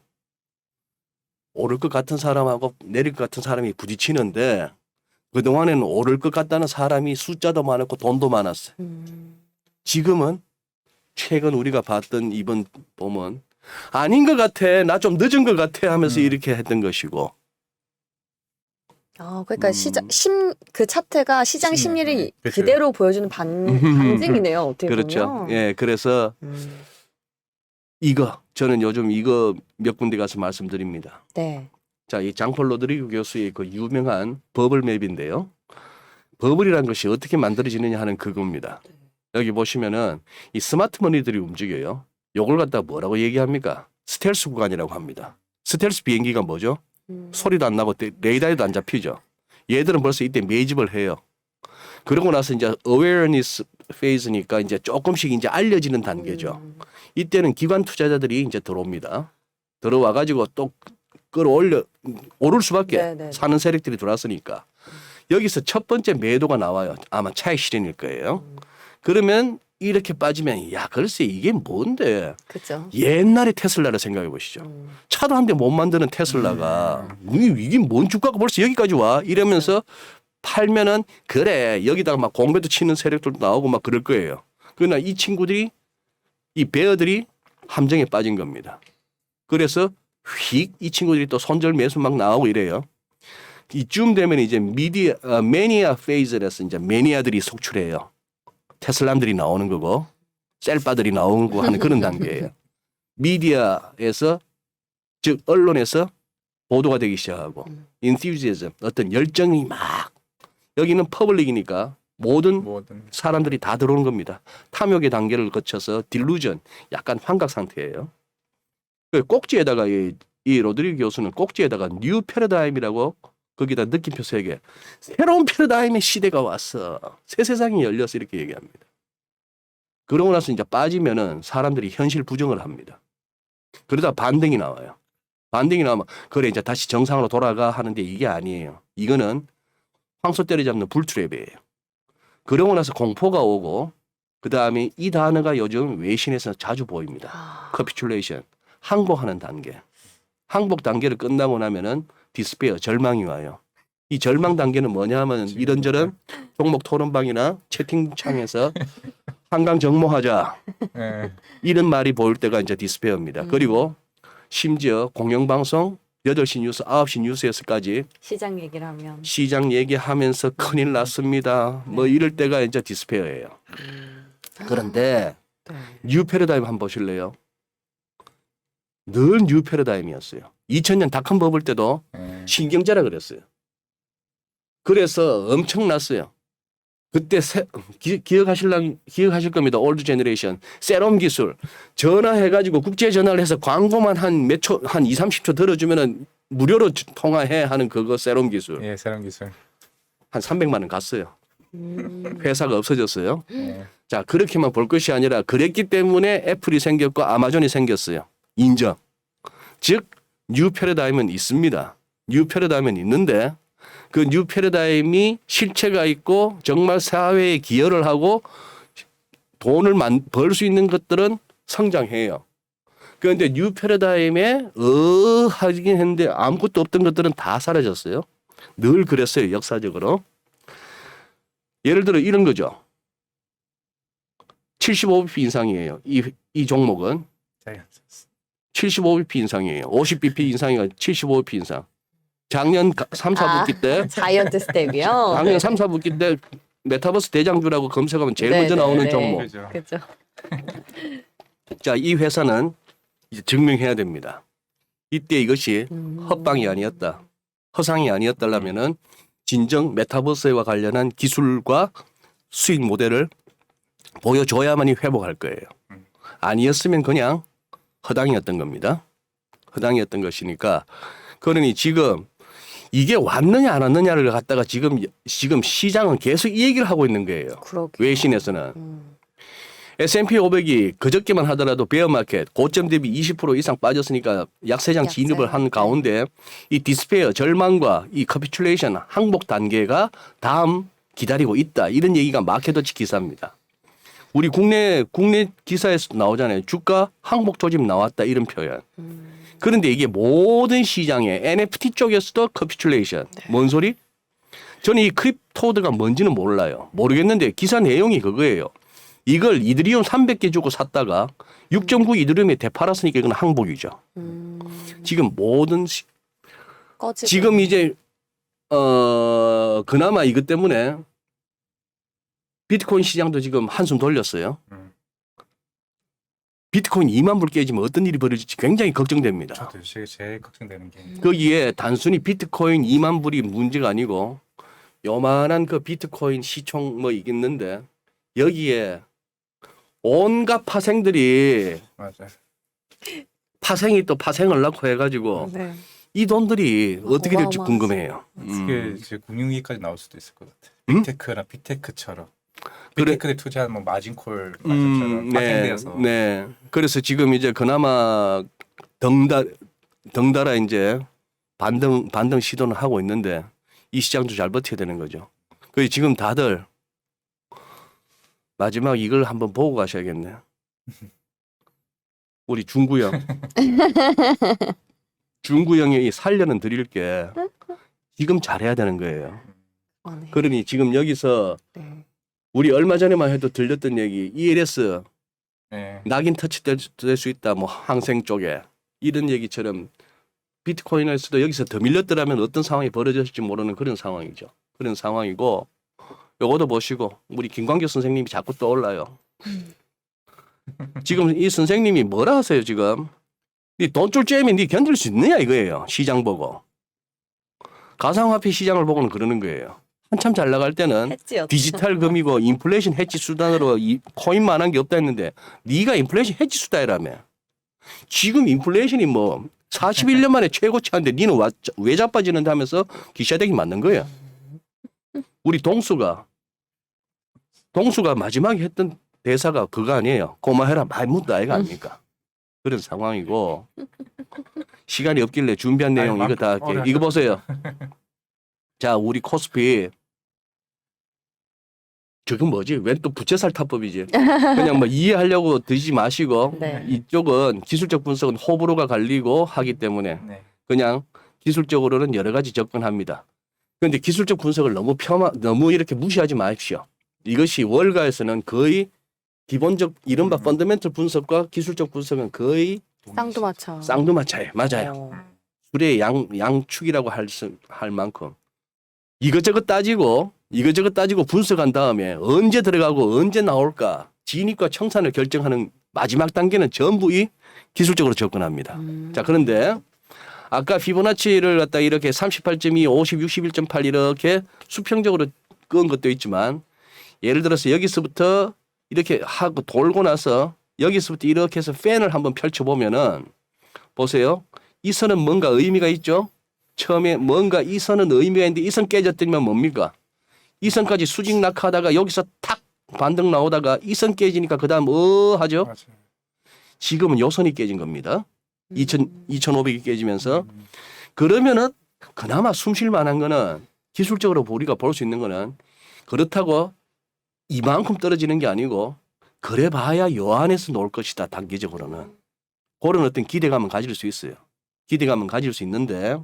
오를 것 같은 사람하고 내릴 것 같은 사람이 부딪히는데 그동안에는 오를 것 같다는 사람이 숫자도 많았고 돈도 많았어요. 지금은 최근 우리가 봤던 이번 보면 아닌 것 같아, 나 좀 늦은 것 같아 하면서 이렇게 했던 것이고. 그러니까 그 차트가 시장 심리를 그렇죠. 그대로 보여주는 반증이네요. 어떻게 그렇죠. 보면. 예, 그래서 저는 요즘 이거 몇 군데 가서 말씀드립니다. 네. 자, 이 장폴 로드리고 교수의 그 유명한 버블 맵인데요. 버블이라는 것이 어떻게 만들어지느냐 하는 그겁니다. 여기 보시면은 이 스마트 머니들이 움직여요. 요걸 갖다가 뭐라고 얘기합니까? 스텔스 구간이라고 합니다. 스텔스 비행기가 뭐죠? 소리도 안 나고 레이더에도 안 잡히죠. 얘들은 벌써 이때 매집을 해요. 그러고 나서 이제 awareness phase니까 이제 조금씩 이제 알려지는 단계죠. 이때는 기관 투자자들이 이제 들어옵니다. 들어와 가지고 또 오를 수밖에 네네. 사는 세력들이 들어왔으니까 여기서 첫 번째 매도가 나와요. 아마 차익 실현일 거예요. 그러면 이렇게 빠지면 야 글쎄 이게 뭔데 그렇죠. 옛날에 테슬라를 생각해 보시죠. 차도 한 대 못 만드는 테슬라가 이게 뭔 주가가 벌써 여기까지 와 이러면서 팔면은 그래 여기다가 막 공배도 치는 세력들도 나오고 막 그럴 거예요. 그러나 이 친구들이 이 베어들이 함정에 빠진 겁니다. 그래서 휙 이 친구들이 또 손절 매수 막 나오고 이래요. 이쯤 되면 이제 매니아 페이즈라서 이제 매니아들이 속출해요. 테슬람들이 나오는 거고 셀바들이 나오는 거 하는 그런 단계예요. 미디어에서 즉 언론에서 보도가 되기 시작하고 enthusiasm 어떤 열정이 막 여기는 퍼블릭이니까 모든 사람들이 다 들어오는 겁니다. 탐욕의 단계를 거쳐서 딜루전 약간 환각 상태예요. 그 꼭지에다가 이 로드리고 교수는 꼭지에다가 뉴 패러다임이라고 거기다 느낌표 3개 새로운 패러다임의 시대가 왔어. 새 세상이 열렸어 이렇게 얘기합니다. 그러고 나서 이제 빠지면은 사람들이 현실 부정을 합니다. 그러다 반등이 나와요. 반등이 나오면 그래 이제 다시 정상으로 돌아가 하는데 이게 아니에요. 이거는 황소 때려잡는 불트랩이에요. 그러고 나서 공포가 오고 그 다음에 이 단어가 요즘 외신에서 자주 보입니다. 커피출레이션 항복하는 단계. 항복 단계를 끝나고 나면은 디스페어 절망이 와요. 이 절망 단계는 뭐냐 하면 이런저런 종목 토론방이나 채팅창에서 한강 정모하자 이런 말이 보일 때가 이제 디스페어입니다. 그리고 심지어 공영방송 8시 뉴스, 9시 뉴스에서까지 시장 얘기를 하면 시장 얘기하면서 큰일 났습니다. 뭐 이럴 때가 이제 디스페어예요. 그런데 뉴 패러다임 한번 보실래요? 늘 뉴 패러다임이었어요. 2000년 닷컴 버블 때도 신경자라 그랬어요. 그래서 엄청났어요. 그때 기억하실 겁니다. 올드 제너레이션 세럼 기술 전화해가지고 국제 전화를 해서 광고만 한 2, 30초 들어주면은 무료로 통화해 하는 그거 세럼 기술. 예, 세럼 기술. 한 300만 원 갔어요. 회사가 없어졌어요. 자 그렇게만 볼 것이 아니라 그랬기 때문에 애플이 생겼고 아마존이 생겼어요. 인정. 즉 뉴 패러다임은 있습니다. 뉴 패러다임은 있는데 그 뉴 패러다임이 실체가 있고 정말 사회에 기여를 하고 돈을 벌 수 있는 것들은 성장해요. 그런데 뉴 패러다임에 하긴 했는데 아무것도 없던 것들은 다 사라졌어요. 늘 그랬어요. 역사적으로. 예를 들어 이런 거죠. 75bp 인상이에요. 이 종목은 75bp 인상이에요. 50bp 인상이가 75bp 인상. 작년 3, 4분기 때 자이언트 스텝이요. 작년 3, 4분기 때 메타버스 대장주라고 검색하면 제일 먼저 나오는 종목. 그렇죠. 자, 이 회사는 이제 증명해야 됩니다. 이때 이것이 헛방이 아니었다. 허상이 아니었다라면은 진정 메타버스와 관련한 기술과 수익 모델을 보여줘야만이 회복할 거예요. 아니었으면 그냥 허당이었던 겁니다. 허당이었던 것이니까 그러니 지금 이게 왔느냐 안 왔느냐를 갖다가 지금 시장은 계속 이 얘기를 하고 있는 거예요. 그렇군요. 외신에서는. S&P 500이 그저께만 하더라도 베어마켓 고점 대비 20% 이상 빠졌으니까 약세장 진입을 한 가운데 이 디스페어 절망과 이 커피출레이션 항복 단계가 다음 기다리고 있다. 이런 얘기가 마켓워치 기사입니다. 우리 국내 기사에서 나오잖아요. 주가 항복 조짐 나왔다 이런 표현. 그런데 이게 모든 시장에 NFT 쪽에서도 커피큘레이션. 뭔 소리? 저는 이 크립토드가 뭔지는 몰라요. 모르겠는데 기사 내용이 그거예요. 이걸 이더리움 300개 주고 샀다가 6.9 이더리움에 되팔았으니까 이건 항복이죠. 지금 모든 꺼지고. 지금 이제 그나마 이것 때문에 비트코인 시장도 지금 한숨 돌렸어요. 비트코인 2만 불 깨지면 어떤 일이 벌어질지 굉장히 걱정됩니다. 저도 제일 걱정되는 게 거기에 단순히 비트코인 2만 불이 문제가 아니고 요만한 그 비트코인 시총 뭐 있겠는데 여기에 온갖 파생들이 맞아요. 파생이 또 파생을 낳고 해가지고 네. 이 돈들이 어떻게 될지 어마어마하지. 궁금해요. 이게 이제 금융위기까지 나올 수도 있을 것 같아요. 음? 빅테크나 빅테크처럼 그래. 빅테크에 투자하는 뭐 마진콜 마진처럼 네, 파생되어서 네. 그래서 지금 이제 그나마 덩달아 이제 반등 시도는 하고 있는데 이 시장도 잘 버텨야 되는 거죠. 그래서 지금 다들 마지막 이걸 한번 보고 가셔야겠네. 우리 중구 형. 중구 형이 살려는 드릴 게 지금 잘해야 되는 거예요. 네. 그러니 지금 여기서 네. 우리 얼마 전에만 해도 들렸던 얘기 ELS 네. 낙인 터치될 수 있다. 뭐 항생 쪽에 이런 얘기처럼 비트코인에서도 여기서 더 밀렸더라면 어떤 상황이 벌어졌을지 모르는 그런 상황이죠. 그런 상황이고 요것도 보시고 우리 김광규 선생님이 자꾸 떠올라요. 지금 이 선생님이 뭐라 하세요 지금? 이 돈줄 째면 니 견딜 수 있느냐 이거예요. 시장 보고. 가상화폐 시장을 보고는 그러는 거예요. 한참 잘 나갈 때는 했지요. 디지털 금이고 인플레이션 해지 수단으로 이 코인만한 게 없다 했는데 네가 인플레이션 해지 수단이라며. 지금 인플레이션이 뭐 41년 만에 최고치인데 니는 왜 자빠지는데 하면서 기샤대기 맞는 거예요. 우리 동수가 마지막에 했던 대사가 그거 아니에요. 고마해라 많이 묻다 아이가 아닙니까? 그런 상황이고 시간이 없길래 준비한 내용 이거 다 할게요. 이거 보세요. 자 우리 코스피 저건 뭐지? 웬 또 부채살 타법이지? 그냥 뭐 이해하려고 드시지 마시고 네. 이쪽은 기술적 분석은 호불호가 갈리고 하기 때문에 네. 그냥 기술적으로는 여러 가지 접근합니다. 그런데 기술적 분석을 너무 이렇게 무시하지 마십시오. 이것이 월가에서는 거의 기본적 이른바 펀더멘털 분석과 기술적 분석은 거의 쌍두마차. 쌍두마차예요. 맞아요. 술의 양축이라고 할 만큼 이것저것 따지고 분석한 다음에 언제 들어가고 언제 나올까 진입과 청산을 결정하는 마지막 단계는 전부 이 기술적으로 접근합니다. 자 그런데 아까 피보나치를 갖다 이렇게 38.2, 50, 61.8 이렇게 수평적으로 끄은 것도 있지만 예를 들어서 여기서부터 이렇게 하고 돌고 나서 여기서부터 이렇게 해서 팬을 한번 펼쳐보면은 보세요. 이 선은 뭔가 의미가 있죠. 처음에 뭔가 이 선은 의미가 있는데 이 선 깨졌더니만 뭡니까? 이 선까지 수직 낙하다가 여기서 탁 반등 나오다가 이 선 깨지니까 그 다음 하죠? 맞아요. 지금은 요 선이 깨진 겁니다. 2,500이 깨지면서 그러면은 그나마 숨쉴 만한 거는 기술적으로 우리가 볼 수 있는 거는 그렇다고 이만큼 떨어지는 게 아니고 그래 봐야 요 안에서 놓을 것이다. 단기적으로는. 그런 어떤 기대감은 가질 수 있어요. 기대감은 가질 수 있는데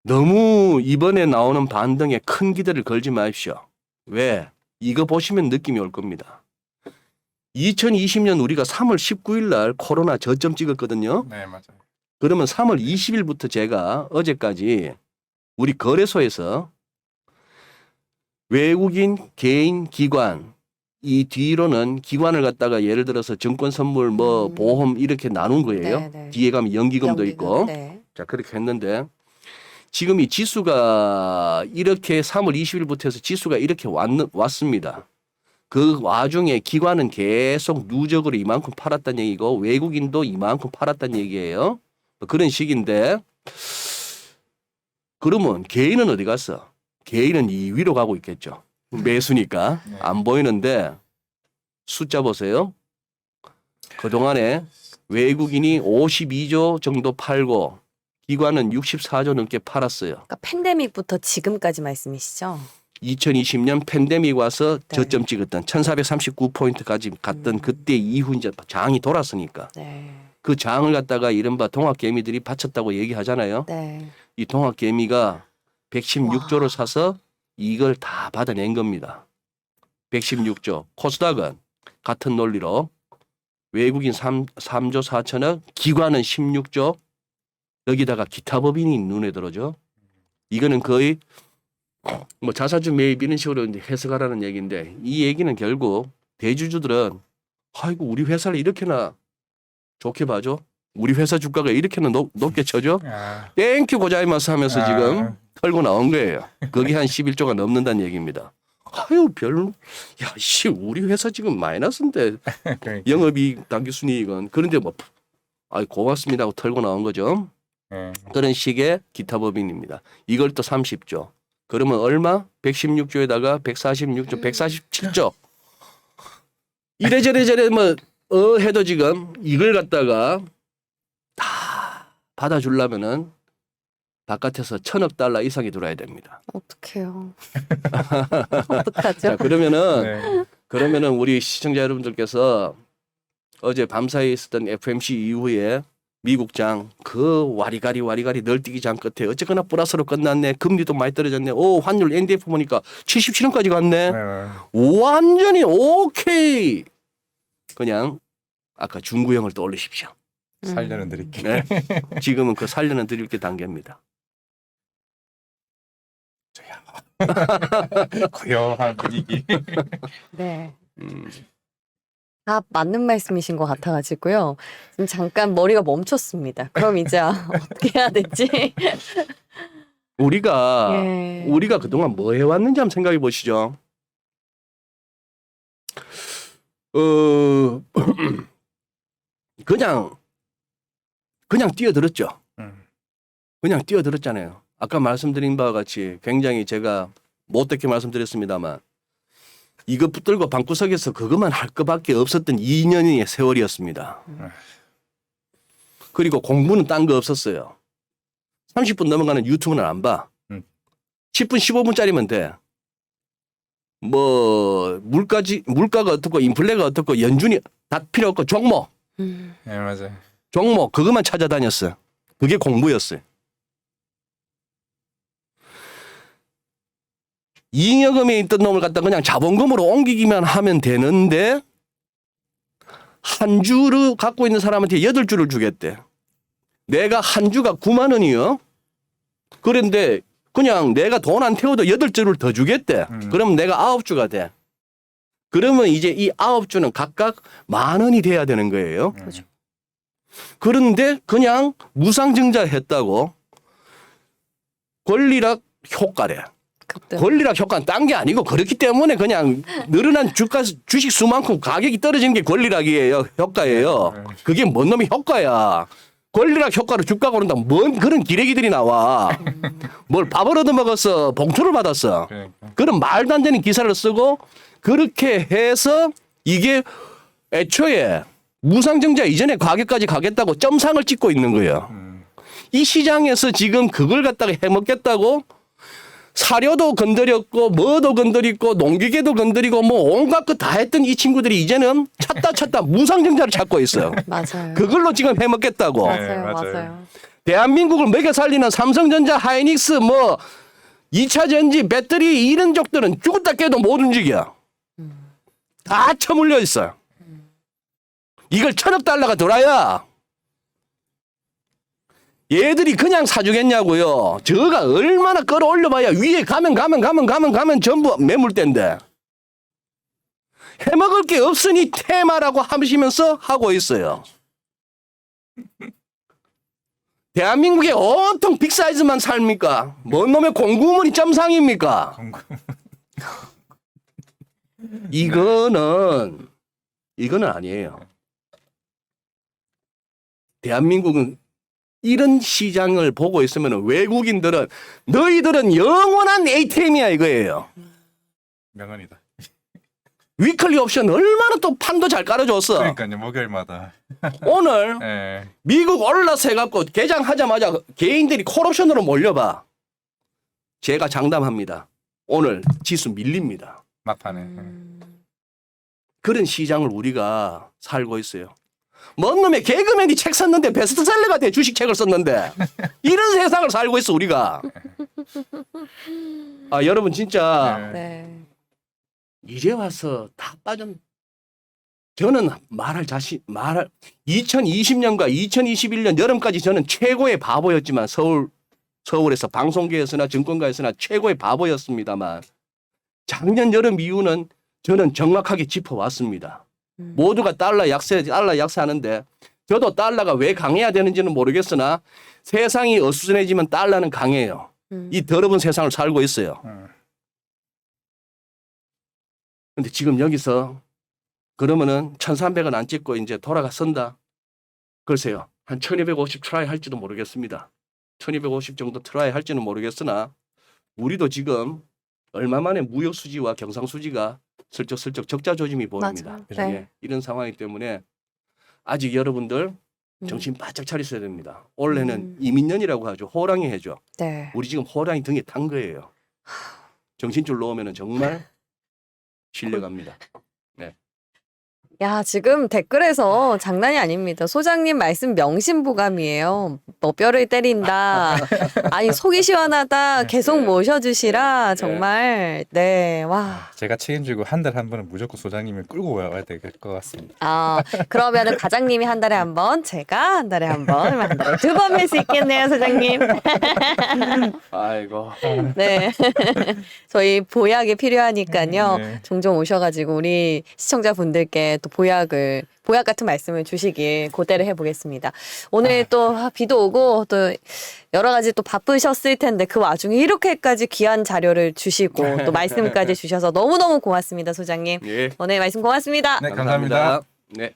너무 이번에 나오는 반등에 큰 기대를 걸지 마십시오. 왜? 이거 보시면 느낌이 올 겁니다. 2020년 우리가 3월 19일 날 코로나 저점 찍었거든요. 네, 맞아요. 그러면 3월 20일부터 제가 어제까지 우리 거래소에서 외국인, 개인, 기관 이 뒤로는 기관을 갖다가 예를 들어서 증권 선물 뭐 보험 이렇게 나눈 거예요. 네, 네. 뒤에 가면 연기금도 있고. 네. 자 그렇게 했는데 지금 이 지수가 이렇게 3월 20일부터 해서 지수가 이렇게 왔습니다. 그 와중에 기관은 계속 누적으로 이만큼 팔았다는 얘기고 외국인도 이만큼 팔았다는 얘기예요. 그런 식인데 그러면 개인은 어디 갔어? 개인은 이 위로 가고 있겠죠. 매수니까 네. 안 보이는데 숫자 보세요. 그동안에 외국인이 52조 정도 팔고 기관은 64조 넘게 팔았어요. 그러니까 팬데믹부터 지금까지 말씀이시죠? 2020년 팬데믹 와서 네. 저점 찍었던 1439포인트까지 갔던 그때 이후 이제 장이 돌았으니까 네. 그 장을 갖다가 이른바 동학개미들이 바쳤다고 얘기하잖아요. 네. 이 동학개미가 116조를 사서 이걸 다 받아낸 겁니다. 116조. 코스닥은 같은 논리로 외국인 3조 4천억, 기관은 16조, 여기다가 기타 법인이 눈에 들어죠. 이거는 거의 뭐 자사주 매입 이런 식으로 이제 해석하라는 얘기인데 이 얘기는 결국 대주주들은 아이고 우리 회사를 이렇게나 좋게 봐줘. 우리 회사 주가가 이렇게나 높게 쳐줘. 아, 땡큐 고자이마스 하면서 아. 지금 털고 나온 거예요. 그게 한 11조가 넘는다는 얘기입니다. 아유 야씨 우리 회사 지금 마이너스인데 그러니까. 영업이익 당기순이익은 그런데 뭐 아이 고맙습니다 하고 털고 나온 거죠. 예. 그런 식의 기타 법인입니다. 이걸 또 30조. 그러면 얼마? 116조에다가 146조, 147조. 이래저래 뭐 해도 지금 이걸 갖다가 다 받아주려면은 바깥에서 1,000억 달러 이상이 들어야 됩니다. 어떡해요. 어떡하죠? 자 네. 그러면은 우리 시청자 여러분들께서 어제 밤사이에 있었던 FMC 이후에 미국장 그 와리가리 널뛰기 장 끝에 어쨌거나 플러스로 끝났네. 금리도 많이 떨어졌네. 오 환율 NDF 보니까 77원까지 갔네. 네. 완전히 오케이. 그냥 아까 중구형을 떠올리십시오. 살려는 드릴게요. 네. 지금은 그 살려는 드릴 게 단계입니다. 고요한 분위기. 네. 음. 다 맞는 말씀이신 것 같아가지고요. 지금 잠깐 머리가 멈췄습니다. 그럼 이제 어떻게 해야 될지. 우리가 예. 우리가 그동안 뭐 해왔는지 한번 생각해 보시죠. 그냥 뛰어들었죠. 그냥 뛰어들었잖아요. 아까 말씀드린 바와 같이 굉장히 제가 못되게 말씀드렸습니다만 이거 붙들고 방구석에서 그것만 할 것밖에 없었던 2년의 세월이었습니다. 그리고 공부는 딴 거 없었어요. 30분 넘어가는 유튜브는 안 봐. 10분 15분짜리면 돼. 뭐 물가가 어떻고 인플레가 어떻고 연준이 다 필요 없고 종목 네 맞아요. 그것만 찾아다녔어요. 그게 공부였어요. 잉여금에 있던 놈을 갖다 그냥 자본금으로 옮기기만 하면 되는데 한 주를 갖고 있는 사람한테 8주를 주겠대. 내가 한 주가 9만 원이요. 그런데 그냥 내가 돈 안 태워도 8주를 더 주겠대. 그러면 내가 9주가 돼. 그러면 이제 이 9주는 각각 10,000원이 돼야 되는 거예요. 그렇죠. 그런데 그냥 무상증자 했다고 권리락 효과래. 그때. 권리락 효과는 딴 게 아니고 그렇기 때문에 그냥 늘어난 주식 수만큼 가격이 떨어지는 게 권리락이에요. 효과예요. 그게 뭔 놈의 효과야. 권리락 효과로 주가가 오른다. 뭔 그런 기레기들이 나와. 뭘 밥을 얻어먹었어. 봉투를 받았어. 그러니까. 그런 말도 안 되는 기사를 쓰고 그렇게 해서 이게 애초에 무상증자 이전에 가격까지 가겠다고 점상을 찍고 있는 거예요. 이 시장에서 지금 그걸 갖다가 해먹겠다고 사료도 건드렸고 뭐도 건드리고 농기계도 건드리고 뭐 온갖 거 다 했던 이 친구들이 이제는 찾다 무상증자를 찾고 있어요. 맞아요. 그걸로 지금 해먹겠다고. 네. 맞아요. 맞아요. 맞아요. 대한민국을 먹여 살리는 삼성전자, 하이닉스, 뭐 2차 전지, 배터리 이런 쪽들은 죽었다 깨도 못 움직여. 다 처물려 있어요. 이걸 1,000억 달러가 들어야 얘들이 그냥 사주겠냐고요. 저가 얼마나 끌어올려봐야 위에 가면 전부 매물대인데. 해먹을 게 없으니 테마라고 하시면서 하고 있어요. 대한민국에 온통 빅사이즈만 삽니까? 뭔 놈의 공구문이 점상입니까? 이거는 아니에요. 대한민국은 이런 시장을 보고 있으면 외국인들은 너희들은 영원한 ATM이야 이거예요. 명언이다. 위클리 옵션 얼마나 또 판도 잘 깔아줬어. 그러니까요 목요일마다. 오늘 예. 미국 올라서 해갖고 개장하자마자 개인들이 콜옵션으로 몰려봐. 제가 장담합니다. 오늘 지수 밀립니다. 막판에. 그런 시장을 우리가 살고 있어요. 뭔 놈의 개그맨이 책 썼는데 베스트셀러가 돼 주식책을 썼는데 이런 세상을 살고 있어 우리가. 아 여러분 진짜 네. 이제 와서 다 빠졌. 저는 말할 2020년과 2021년 여름까지 저는 최고의 바보였지만 서울에서 방송계에서나 증권가에서나 최고의 바보였습니다만 작년 여름 이후는 저는 정확하게 짚어왔습니다. 모두가 달러 약세하는데 저도 달러가 왜 강해야 되는지는 모르겠으나 세상이 어수선해지면 달러는 강해요. 이 더러운 세상을 살고 있어요. 근데 지금 여기서 그러면은 1,300원 안 찍고 이제 돌아가 선다. 글쎄요. 한 1,250 트라이 할지도 모르겠습니다. 1,250 정도 트라이 할지는 모르겠으나 우리도 지금 얼마 만에 무역 수지와 경상 수지가 슬쩍슬쩍 적자 조짐이 보입니다. 맞아요. 예, 네. 이런 상황이기 때문에 아직 여러분들 정신 바짝 차리셔야 됩니다. 올해는 이민년이라고 하죠. 호랑이 해죠. 네. 우리 지금 호랑이 등에 탄 거예요. 정신줄 놓으면 정말 실려갑니다. 야, 지금 댓글에서 장난이 아닙니다. 소장님 말씀 명심보감이에요. 뭐 뼈를 때린다. 아니, 속이 시원하다. 계속 모셔주시라. 정말. 네, 와. 제가 책임지고 한 달에 한 번은 무조건 소장님을 끌고 와야 될 것 같습니다. 아, 그러면은 과장님이 한 달에 한 번, 제가 한 달에 한 번, 한 달에 두 번 뵐 수 있겠네요, 소장님. 아이고. 네. 저희 보약이 필요하니까요. 네. 종종 오셔가지고 우리 시청자분들께 또 보약 같은 말씀을 주시길 고대를 해보겠습니다. 오늘 또 비도 오고 또 여러 가지 또 바쁘셨을 텐데 그 와중에 이렇게까지 귀한 자료를 주시고 또 말씀까지 주셔서 너무너무 고맙습니다, 소장님. 예. 오늘 말씀 고맙습니다. 네, 감사합니다. 네.